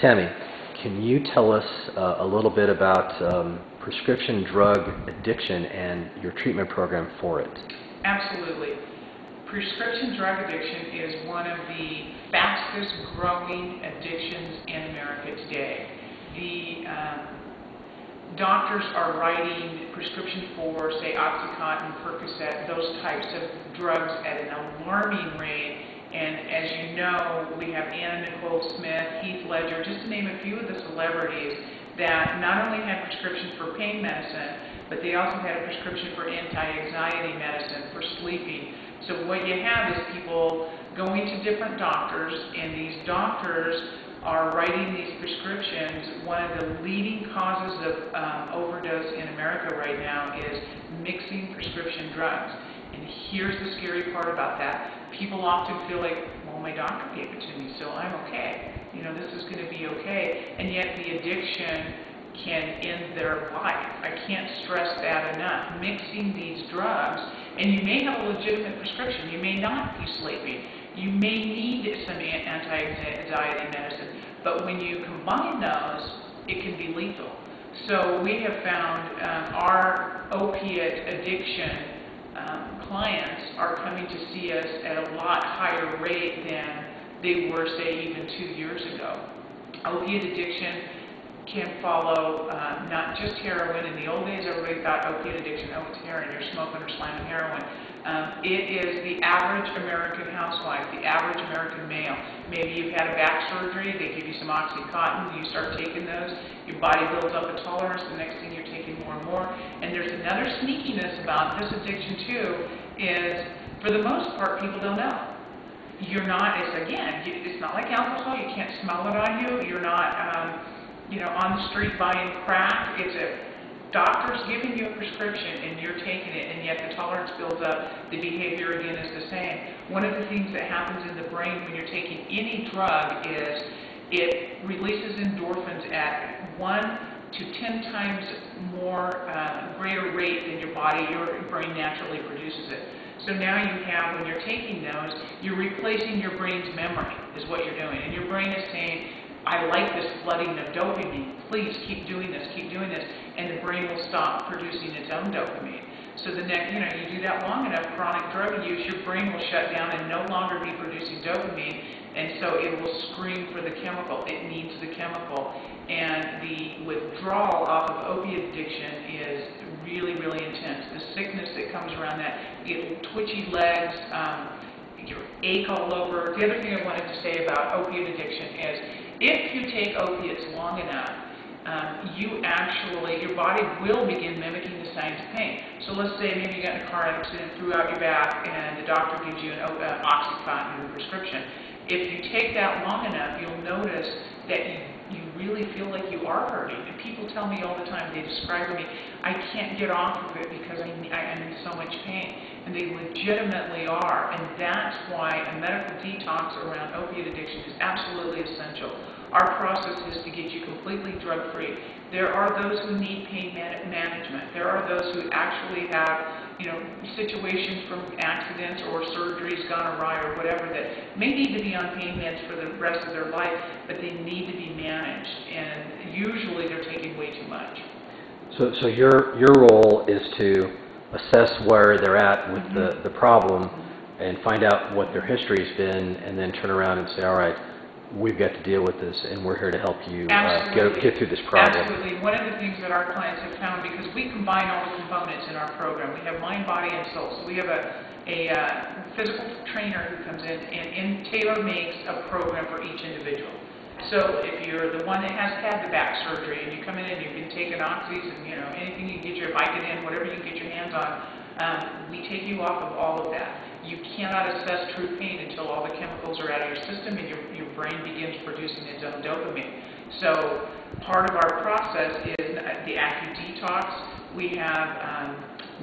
Tammy, can you tell us a little bit about prescription drug addiction and your treatment program for it? Absolutely. Prescription drug addiction is one of the fastest growing addictions in America today. The doctors are writing prescription for, say, OxyContin, Percocet, those types of drugs at an alarming rate. And as you know, we have Anna Nicole Smith, Heath Ledger, just to name a few of the celebrities that not only had prescriptions for pain medicine, but they also had a prescription for anti-anxiety medicine, for sleeping. So what you have is people going to different doctors, and these doctors are writing these prescriptions. One of the leading causes of overdose in America right now is mixing prescription drugs. And here's the scary part about that. People often feel like, well, my doctor gave it to me, so I'm okay. You know, this is going to be okay. And yet the addiction can end their life. I can't stress that enough. Mixing these drugs, and you may have a legitimate prescription. You may not be sleeping. You may need some anti-anxiety medicine. But when you combine those, it can be lethal. So we have found our opiate addiction clients are coming to see us at a lot higher rate than they were, say, even 2 years ago. Opiate addiction can follow not just heroin. In the old days, everybody thought opiate addiction, oh, it's heroin, you're smoking or slamming heroin. It is the average American housewife, the average American male. Maybe you've had a back surgery, they give you some OxyContin, you start taking those, your body builds up a tolerance, the next thing you're taking more and more. And there's another sneakiness about this addiction too, is for the most part, people don't know. You're not, it's not like alcohol, you can't smell it on you, you're not, on the street buying crack. It's a doctor's giving you a prescription and you're taking it, and yet the tolerance builds up, the behavior again is the same. One of the things that happens in the brain when you're taking any drug is it releases endorphins at 1 to 10 times more greater rate than your brain naturally produces it. So now you have, when you're taking those, you're replacing your brain's memory, is what you're doing. And your brain is saying, I like this flooding of dopamine, please keep doing this, and the brain will stop producing its own dopamine. So the next, you do that long enough, chronic drug use, your brain will shut down and no longer be producing dopamine, and so it will scream for the chemical. It needs the chemical. And the withdrawal off of opiate addiction is really, really intense. The sickness that comes around that, you get twitchy legs, your ache all over. The other thing I wanted to say about opiate addiction is if you take opiates long enough, your body will begin mimicking the signs of pain. So let's say maybe you got in a car accident, threw out your back, and the doctor gives you an OxyContin prescription. If you take that long enough, you'll notice that you really feel like you are hurting. And people tell me all the time, they describe to me, I can't get off of it because I'm in so much pain. And they legitimately are. And that's why a medical detox around opiate addiction is absolutely essential. Our process is to get you completely drug-free. There are those who need pain management. There are those who actually have, situations from accidents or surgeries gone awry or whatever that may need to be on pain meds for the rest of their life, but they need to be managed. And usually they're taking way too much. So your role is to assess where they're at with the problem and find out what their history's been, and then turn around and say, all right, we've got to deal with this, and we're here to help you get through this problem. Absolutely. One of the things that our clients have found, because we combine all the components in our program, we have mind, body, and soul. So we have a physical trainer who comes in and tailor-makes a program for each individual. So if you're the one that has had the back surgery and you come in and you've been taking oxys and anything you can get your Vicodin, whatever you can get your hands on, we take you off of all of that. You cannot assess true pain until all the chemicals are out of your system and your brain begins producing its own dopamine. So part of our process is the AccuDetox. We have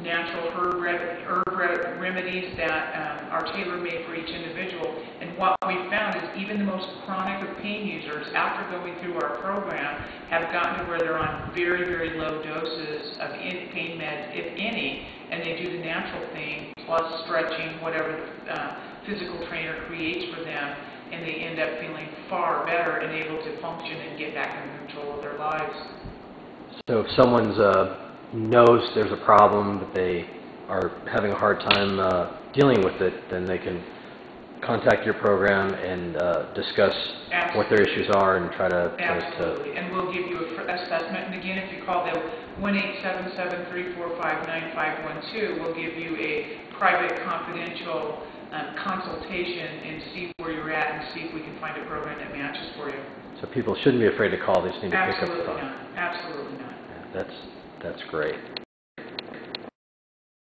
natural herb remedies that are tailor-made for each individual. And what we found is even the most chronic of pain users, after going through our program, have gotten to where they're on very, very low doses of pain meds, if any, and they do the natural thing, plus stretching, whatever the physical trainer creates for them, and they end up feeling far better and able to function and get back in control of their lives. So if someone knows there's a problem, but they are having a hard time dealing with it, then they can contact your program and discuss what their issues are and try to... Absolutely. And we'll give you an assessment. And again, if you call the 1-877-345-9512, we'll give you a private, confidential consultation and see where you're at and see if we can find a program that matches for you. So people shouldn't be afraid to call. They just need to pick up the phone. Absolutely not. Absolutely not. Yeah, that's great.